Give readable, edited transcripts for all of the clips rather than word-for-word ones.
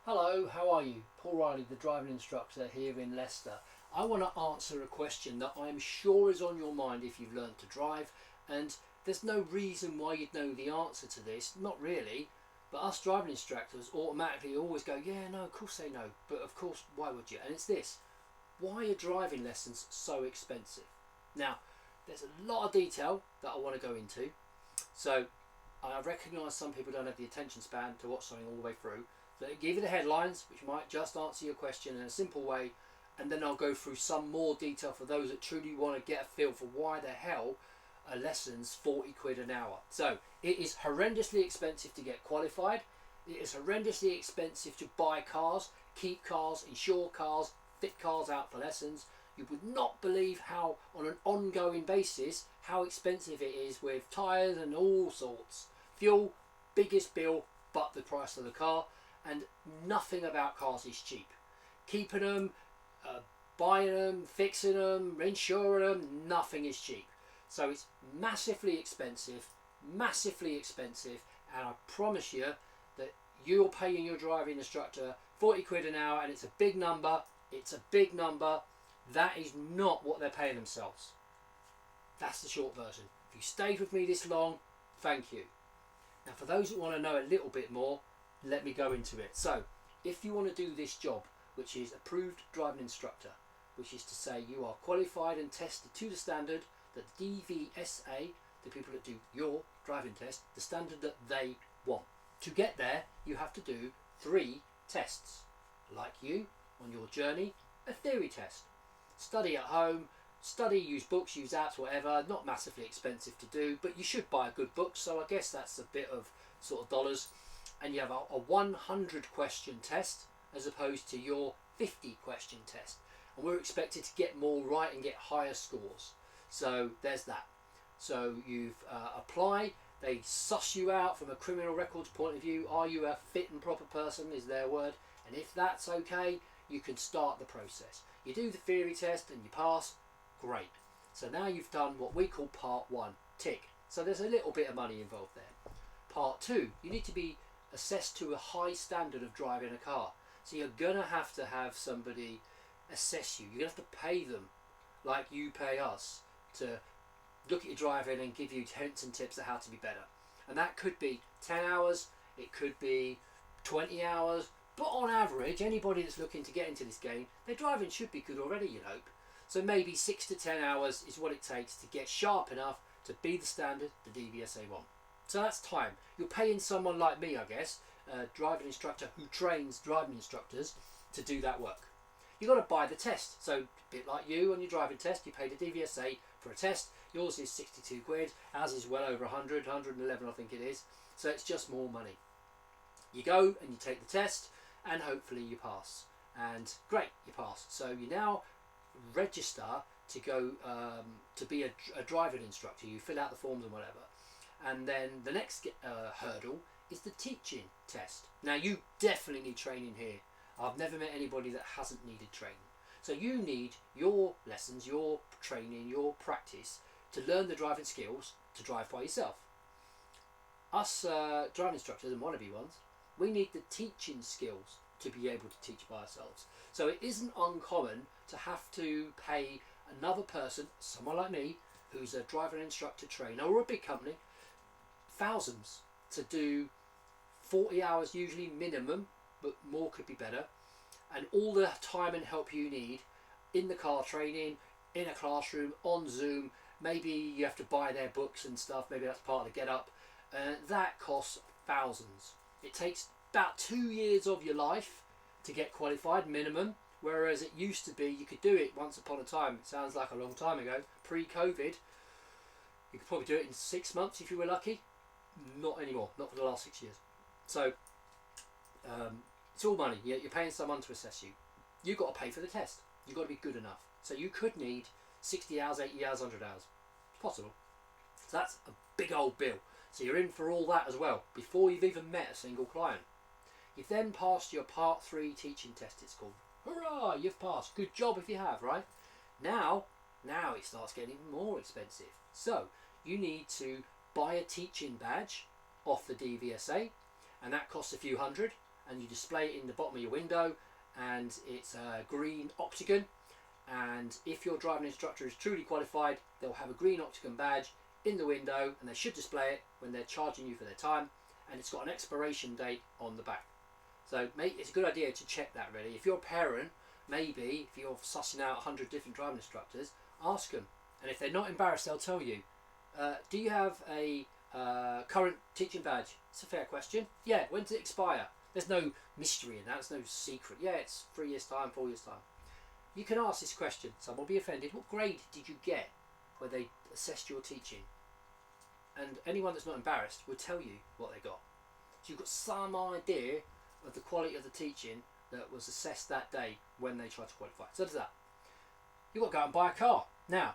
Hello, how are you? Paul Riley, the driving instructor here in Leicester. I want to answer a question that I'm sure is on your mind if you've learned to drive, and there's no reason why you'd know the answer to this, not really, but us driving instructors automatically always go, yeah, no, of course they know, but of course, why would you? And it's this: why are driving lessons so expensive? Now, there's a lot of detail that I want to go into, so I recognise some people don't have the attention span to watch something all the way through. So I'll give you the headlines, which might just answer your question in a simple way, and then I'll go through some more detail for those that truly want to get a feel for why the hell a lesson's 40 quid an hour. So it is horrendously expensive to get qualified. It is horrendously expensive to buy cars, keep cars, insure cars, fit cars out for lessons. You would not believe how, on an ongoing basis, how expensive it is with tyres and all sorts. Fuel, biggest bill, but the price of the car, and nothing about cars is cheap. Keeping them, buying them, fixing them, insuring them, nothing is cheap. So it's massively expensive, and I promise you that you're paying your driving instructor 40 quid an hour, and it's a big number. It's a big number. That is not what they're paying themselves. That's the short version. If you stayed with me this long, thank you. Now, for those that want to know a little bit more, let me go into it. So, if you want to do this job, which is approved driving instructor, which is to say you are qualified and tested to the standard that DVSA, the people that do your driving test, the standard that they want. To get there, you have to do 3 tests. Like you, on your journey, a theory test. Study at home, use books, use apps, whatever. Not massively expensive to do, but you should buy a good book, so I guess that's a bit of sort of dollars. And you have a 100 question test as opposed to your 50 question test. And we're expected to get more right and get higher scores. So there's that. So you've apply, they suss you out from a criminal records point of view. Are you a fit and proper person is their word. And if that's okay, you can start the process. You do the theory test and you pass, great. So now you've done what we call part 1, tick. So there's a little bit of money involved there. Part 2, you need to be assessed to a high standard of driving a car. So you're going to have somebody assess you. You're going to have to pay them like you pay us to look at your driving and give you hints and tips on how to be better. And that could be 10 hours, it could be 20 hours, but on average, anybody that's looking to get into this game, their driving should be good already, you'd hope. So maybe 6 to 10 hours is what it takes to get sharp enough to be the standard the DVSA want. So that's time. You're paying someone like me, I guess, a driving instructor who trains driving instructors, to do that work. You've got to buy the test. So a bit like you on your driving test, you pay the DVSA for a test. Yours is 62 quid, ours is well over 100, 111 I think it is. So it's just more money. You go and you take the test and hopefully you pass. And great, you pass. So you now register to go to be a driving instructor. You fill out the forms and whatever. And then the next hurdle is the teaching test. Now you definitely need training here. I've never met anybody that hasn't needed training. So you need your lessons, your training, your practice to learn the driving skills to drive by yourself. Us driving instructors and wannabe ones, we need the teaching skills to be able to teach by ourselves. So it isn't uncommon to have to pay another person, someone like me, who's a driver instructor trainer or a big company, thousands to do 40 hours usually minimum, but more could be better, and all the time and help you need in the car training, in a classroom, on Zoom. Maybe you have to buy their books and stuff, maybe that's part of the get up. That costs thousands. It takes about 2 years of your life to get qualified minimum, whereas it used to be you could do it once upon a time. It sounds like a long time ago, pre-COVID. You could probably do it in 6 months if you were lucky. Not anymore, not for the last 6 years. So it's all money. You're paying someone to assess you. You've got to pay for the test. You've got to be good enough. So you could need 60 hours, 80 hours, 100 hours. It's possible. So that's a big old bill. So you're in for all that as well before you've even met a single client. You've then passed your part 3 teaching test, it's called. Hurrah, you've passed. Good job if you have, right? Now it starts getting even more expensive. So you need to buy a teaching badge off the DVSA, and that costs a few hundred. and you display it in the bottom of your window, and it's a green octagon. And if your driving instructor is truly qualified, they'll have a green octagon badge in the window, and they should display it when they're charging you for their time, and it's got an expiration date on the back. So it's a good idea to check that really. If you're a parent, maybe if you're sussing out 100 different driving instructors, ask them, and if they're not embarrassed, they'll tell you, do you have a current teaching badge? It's a fair question. Yeah, when does it expire? There's no mystery in that, there's no secret. Yeah, it's 3 years time, 4 years time. You can ask this question. Some will be offended. What grade did you get where they assessed your teaching? And anyone that's not embarrassed will tell you what they got. So you've got some idea of the quality of the teaching that was assessed that day when they tried to qualify. So does that. You've got to go out and buy a car. Now,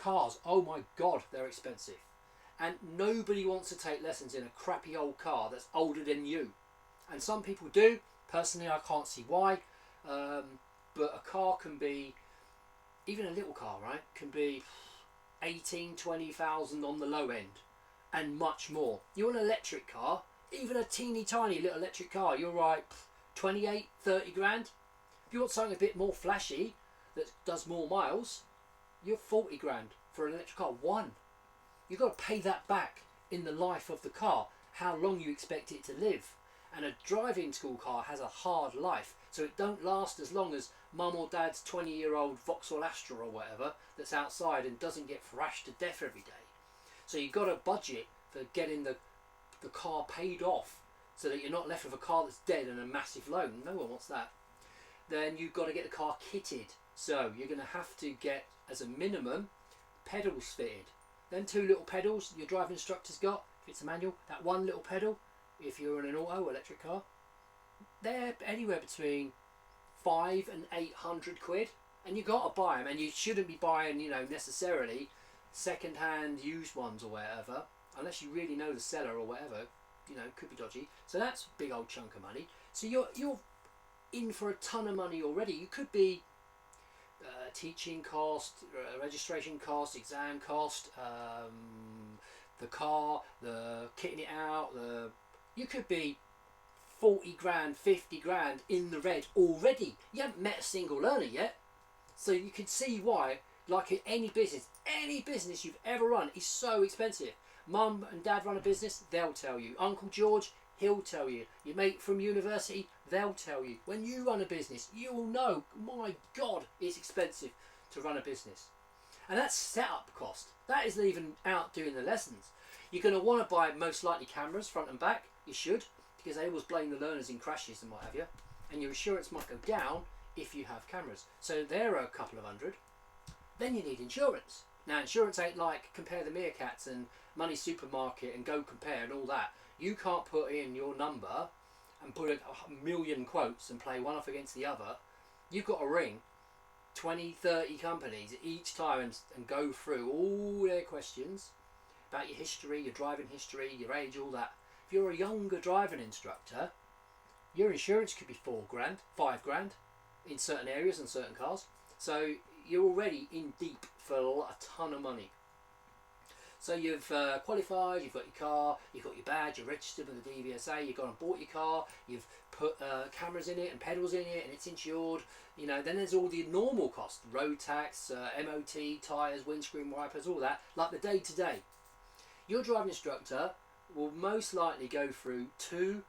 cars, oh my God, they're expensive. And nobody wants to take lessons in a crappy old car that's older than you. And some people do. Personally, I can't see why. But a car can be, even a little car, right, can be 18, 20,000 on the low end and much more. You want an electric car, even a teeny tiny little electric car, you're right, 28, 30 grand. If you want something a bit more flashy that does more miles, you're 40 grand for an electric car. One. You've got to pay that back in the life of the car, how long you expect it to live. And a driving school car has a hard life, so it don't last as long as mum or dad's 20-year-old Vauxhall Astra or whatever that's outside and doesn't get thrashed to death every day. So you've got to budget for getting the car paid off so that you're not left with a car that's dead and a massive loan. No one wants that. Then you've got to get the car kitted. So you're going to have to get, as a minimum, pedals fitted. Then 2 little pedals your driving instructor's got, if it's a manual, that 1 little pedal, if you're in an auto electric car, they're anywhere between 500 and 800 quid, and you got to buy them, and you shouldn't be buying, necessarily second-hand used ones or whatever, unless you really know the seller or whatever, could be dodgy. So that's a big old chunk of money. So you're in for a ton of money already. You could be teaching cost, registration cost, exam cost, the car, the kitting it out, you could be 40 grand, 50 grand in the red already. You haven't met a single learner yet. So you can see why, like in any business you've ever run is so expensive. Mum and dad run a business, they'll tell you. Uncle George, he'll tell you. Your mate from university, they'll tell you. When you run a business, you'll know, my God, it's expensive to run a business. And that's setup cost. That isn't even out doing the lessons. You're going to want to buy most likely cameras front and back. You should, because they always blame the learners in crashes and what have you. And your insurance might go down if you have cameras. So there are a couple of hundred. Then you need insurance. Now insurance ain't like Compare the Meerkats and Money Supermarket and Go Compare and all that. You can't put in your number and put a million quotes and play one off against the other. You've got to ring 20, 30 companies each time and go through all their questions about your history, your driving history, your age, all that. If you're a younger driving instructor, your insurance could be 4 grand, 5 grand in certain areas and certain cars. So you're already in deep for a ton of money. So you've qualified, you've got your car, you've got your badge, you're registered with the DVSA, you've gone and bought your car, you've put cameras in it and pedals in it and it's insured. Then there's all the normal costs, road tax, MOT, tyres, windscreen wipers, all that, like the day-to-day. Your driving instructor will most likely go through 2,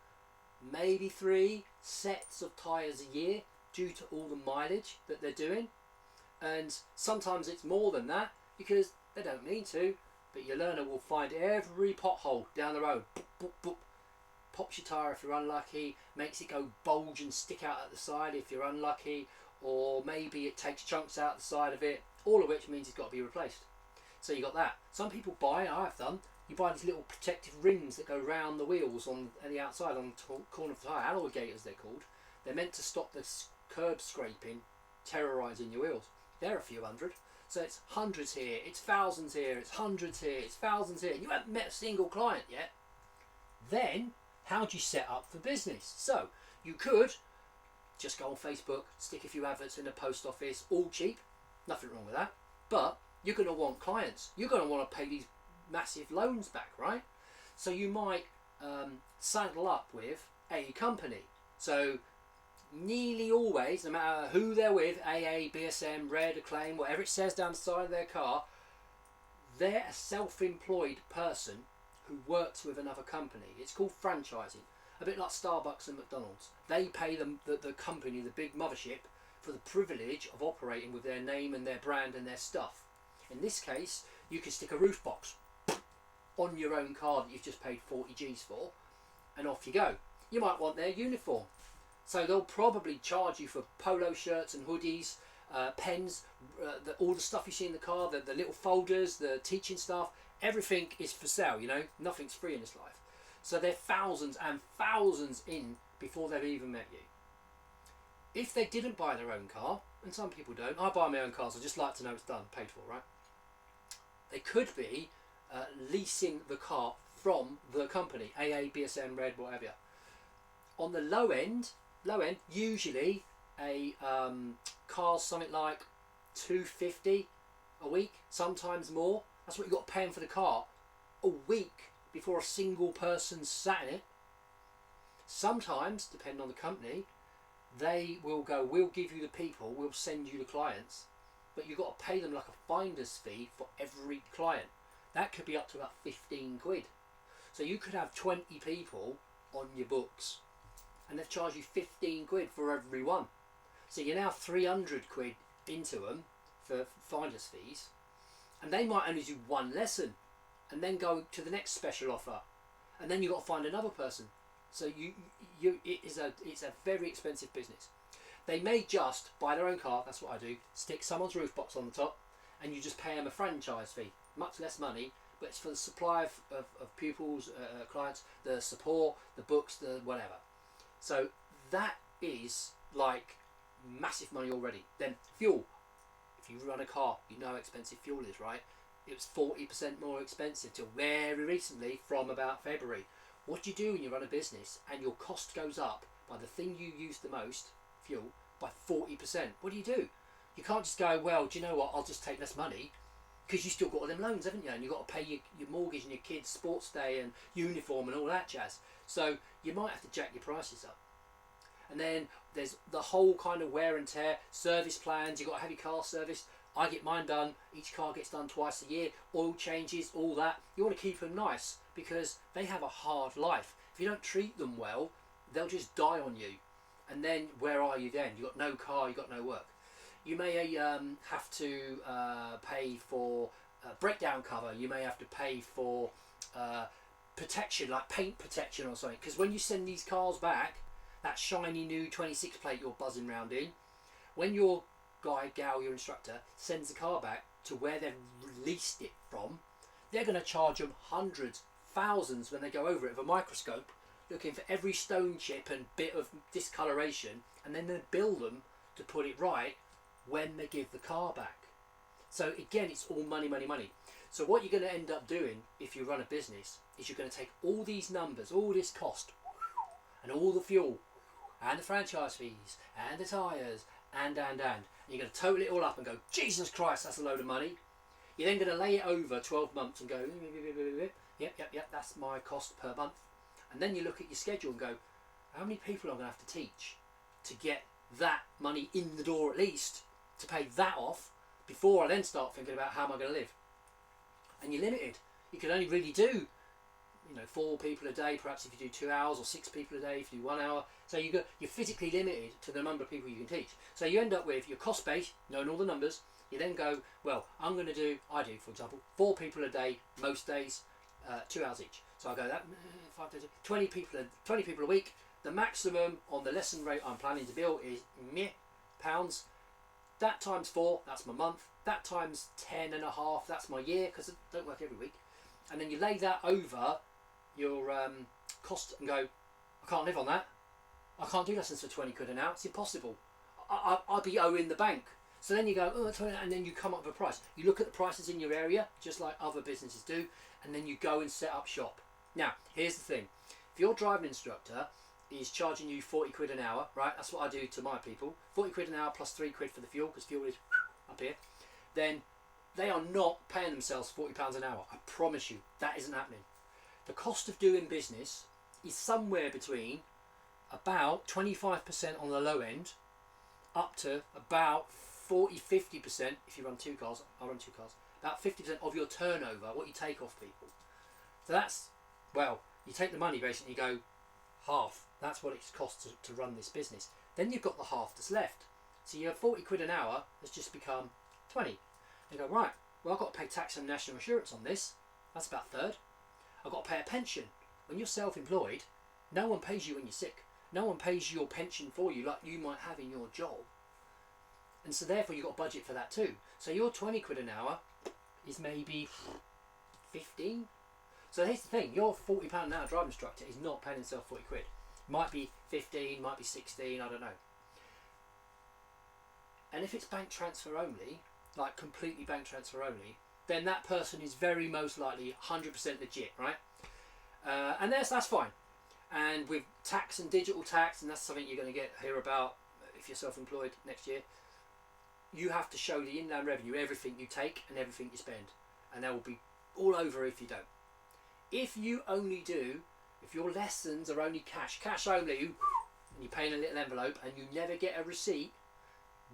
maybe 3 sets of tyres a year due to all the mileage that they're doing. And sometimes it's more than that because they don't mean to, but your learner will find every pothole down the road. Boop, boop, boop. Pops your tyre if you're unlucky, makes it go bulge and stick out at the side if you're unlucky, or maybe it takes chunks out the side of it, all of which means it's got to be replaced. So you got that. Some people buy, I have done, you buy these little protective rings that go round the wheels on the outside on the corner of the tyre, alloy gaiters they're called. They're meant to stop the curb scraping terrorising your wheels. They're a few hundred. So it's hundreds here, it's thousands here, it's hundreds here, it's thousands here. You haven't met a single client yet. Then, how do you set up for business? So, you could just go on Facebook, stick a few adverts in the post office, all cheap, nothing wrong with that. But you're going to want clients. You're going to want to pay these massive loans back, right? So you might saddle up with a company. So nearly always, no matter who they're with, AA, BSM, Red, Acclaim, whatever it says down the side of their car, they're a self-employed person who works with another company. It's called franchising. A bit like Starbucks and McDonald's. They pay them, the company, the big mothership, for the privilege of operating with their name and their brand and their stuff. In this case, you can stick a roof box on your own car that you've just paid 40 G's for, and off you go. You might want their uniform. So they'll probably charge you for polo shirts and hoodies, pens, all the stuff you see in the car, the little folders, the teaching stuff, everything is for sale, you know, nothing's free in this life. So they're thousands and thousands in before they've even met you. If they didn't buy their own car, and some people don't, I buy my own cars, I just like to know it's done, paid for, right? They could be leasing the car from the company, AA, BSM, Red, whatever. On the low end, usually a car's something like $250 a week, sometimes more. That's what you've got to pay them for the car a week before a single person sat in it. Sometimes, depending on the company, they will go, we'll give you the people, we'll send you the clients, but you've got to pay them like a finder's fee for every client. That could be up to about 15 quid. So you could have 20 people on your books and they've charged you 15 quid for every one. So you're now 300 quid into them for finder's fees, and they might only do one lesson and then go to the next special offer, and then you've got to find another person. So it's a very expensive business. They may just buy their own car, that's what I do, stick someone's roof box on the top, and you just pay them a franchise fee, much less money, but it's for the supply of pupils, clients, the support, the books, the whatever. So that is like massive money already. Then fuel. If you run a car, you know how expensive fuel is, right? It was 40% more expensive till very recently, from about February. What do you do when you run a business and your cost goes up by the thing you use the most, fuel, by 40%? What do? You can't just go, well, do you know what, I'll just take less money, because you still got all them loans, haven't you? And you've got to pay your mortgage and your kids' sports day and uniform and all that jazz. So you might have to jack your prices up. And then there's the whole kind of wear and tear, service plans, you've got to have your car serviced. I get mine done, each car gets done twice a year, oil changes, all that. You want to keep them nice because they have a hard life. If you don't treat them well, they'll just die on you. And then where are you then? You've got no car, you've got no work. You may have to pay for breakdown cover. You may have to pay for protection, like paint protection or something. Because when you send these cars back, that shiny new 26 plate you're buzzing around in, when your guy, gal, your instructor sends the car back to where they've released it from, they're going to charge them hundreds, thousands when they go over it with a microscope, looking for every stone chip and bit of discoloration, and then they bill them to put it right when they give the car back. So again, it's all money, money, money. So what you're going to end up doing if you run a business is you're going to take all these numbers, all this cost, and all the fuel, and the franchise fees, and the tyres, and you're going to total it all up and go, Jesus Christ, that's a load of money. You're then going to lay it over 12 months and go, yep, that's my cost per month. And then you look at your schedule and go, how many people am I going to have to teach to get that money in the door at least, to pay that off, before I then start thinking about how am I going to live. And you're limited. You can only really do 4 people a day, perhaps if you do 2 hours, or 6 people a day if you do 1 hour. So you're physically limited to the number of people you can teach. So you end up with your cost base, knowing all the numbers. You then go, well, I do, for example, 4 people a day, most days, 2 hours each. So I go, that 5 days, 20 people a week. The maximum on the lesson rate I'm planning to bill is £10. That times 4, that's my month. That times 10.5, that's my year, because I don't work every week. And then you lay that over your cost and go, I can't live on that. I can't do lessons for 20 quid an hour. It's impossible. I'd be owing the bank. So then you go, oh, 20, and then you come up with a price. You look at the prices in your area, just like other businesses do, and then you go and set up shop. Now, here's the thing. If your driving instructor is charging you 40 quid an hour, right? That's what I do to my people. 40 quid an hour plus 3 quid for the fuel, because fuel is up here. Then they are not paying themselves £40 an hour. I promise you, that isn't happening. The cost of doing business is somewhere between about 25% on the low end, up to about 40-50% if you run two cars. I run two cars. About 50% of your turnover, what you take off people. So that's, well, you take the money basically, you go half. That's what it's cost to run this business. Then you've got the half that's left. So you have 40 quid an hour has just become 20. You go, right, well, I've got to pay tax and national insurance on this. That's about a third. I've got to pay a pension. When you're self-employed, no one pays you when you're sick. No one pays your pension for you like you might have in your job. And so therefore you've got a budget for that too. So your 20 quid an hour is maybe 15. So here's the thing, your £40 an hour driving instructor is not paying himself 40 quid. Might be 15, might be 16, I don't know. And if it's bank transfer only, like completely bank transfer only, then that person is very most likely 100% legit, right? And that's fine. And with tax and digital tax, and that's something you're going to hear about if you're self-employed next year, you have to show the inland revenue everything you take and everything you spend, and they will be all over if you don't. If you only do, if your lessons are only cash only, and you pay in a little envelope and you never get a receipt,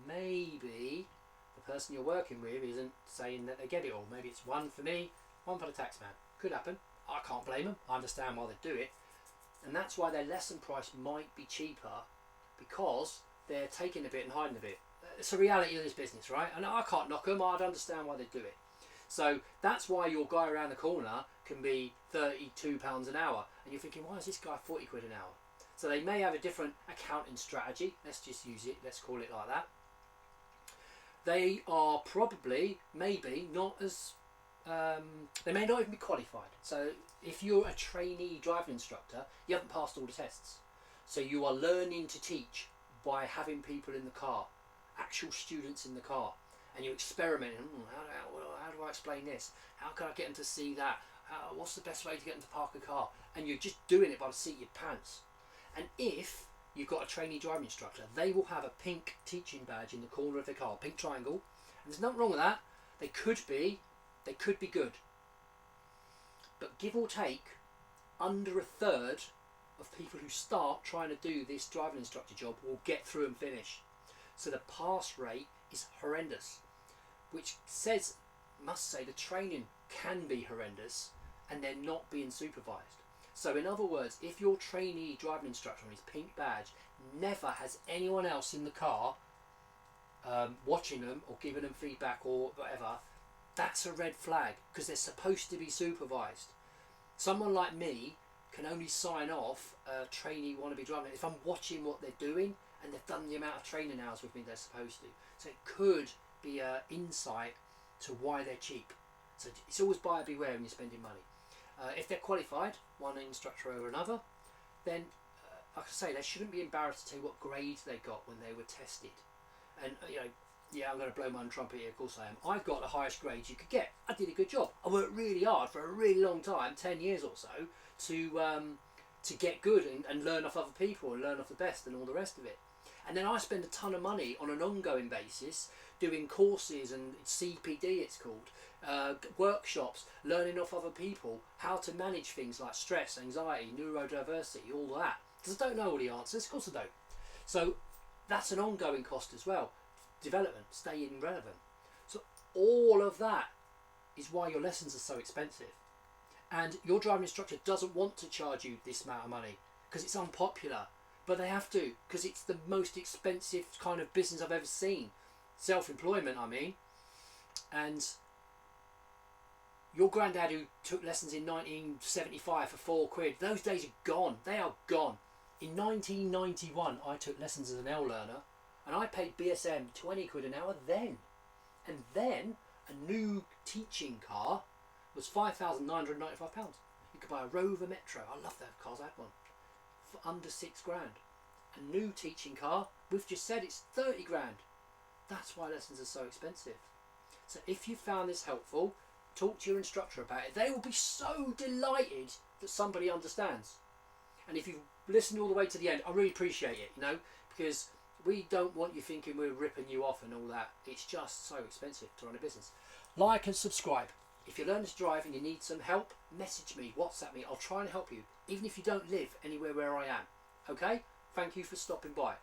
maybe the person you're working with isn't saying that they get it all. Maybe it's one for me, one for the tax man. Could happen. I can't blame them. I understand why they do it. And that's why their lesson price might be cheaper, because they're taking a bit and hiding a bit. It's a reality of this business, right? And I can't knock them. I'd understand why they do it. So that's why your guy around the corner can be £32 an hour. And you're thinking, why is this guy 40 quid an hour? So they may have a different accounting strategy. Let's just use it. Let's call it like that. They are probably, maybe, not as... they may not even be qualified. So if you're a trainee driving instructor, you haven't passed all the tests. So you are learning to teach by having people in the car, actual students in the car, and you're experimenting. How do I explain this? How can I get them to see that? What's the best way to get them to park a car? And you're just doing it by the seat of your pants. And if you've got a trainee driving instructor, they will have a pink teaching badge in the corner of their car, pink triangle. And there's nothing wrong with that. They could be good. But give or take, under a third of people who start trying to do this driving instructor job will get through and finish. So the pass rate is horrendous, which must say the training can be horrendous and they're not being supervised. So in other words, if your trainee driving instructor on his pink badge never has anyone else in the car watching them or giving them feedback or whatever, that's a red flag, because they're supposed to be supervised. Someone like me can only sign off a trainee wannabe driving if I'm watching what they're doing and they've done the amount of training hours with me they're supposed to. So it could be an insight to why they're cheap. So it's always buyer beware when you're spending money. If they're qualified, one instructor over another, then like I say, they shouldn't be embarrassed to tell you what grades they got when they were tested. And yeah, I'm going to blow my own trumpet here, of course I am. I've got the highest grades you could get. I did a good job. I worked really hard for a really long time, 10 years or so, to get good and learn off other people and learn off the best and all the rest of it. And then I spend a ton of money on an ongoing basis doing courses and CPD it's called, workshops, learning off other people, how to manage things like stress, anxiety, neurodiversity, all that. Because I don't know all the answers, of course I don't. So that's an ongoing cost as well. Development, staying relevant. So all of that is why your lessons are so expensive. And your driving instructor doesn't want to charge you this amount of money because it's unpopular. But they have to, because it's the most expensive kind of business I've ever seen. Self-employment, I mean. And your granddad who took lessons in 1975 for 4 quid, those days are gone. They are gone. In 1991, I took lessons as an L learner, and I paid BSM 20 quid an hour then. And then a new teaching car was £5,995. You could buy a Rover Metro. I love those cars. I had one for under £6 grand. A new teaching car, we've just said it's 30 grand. That's why lessons are so expensive. So if you found this helpful, talk to your instructor about it. They will be so delighted that somebody understands. And if you've listened all the way to the end, I really appreciate it, because we don't want you thinking we're ripping you off and all that. It's just so expensive to run a business. Like and subscribe. If you're learning to drive and you need some help, message me, WhatsApp me. I'll try and help you, even if you don't live anywhere where I am. Okay? thank you for stopping by.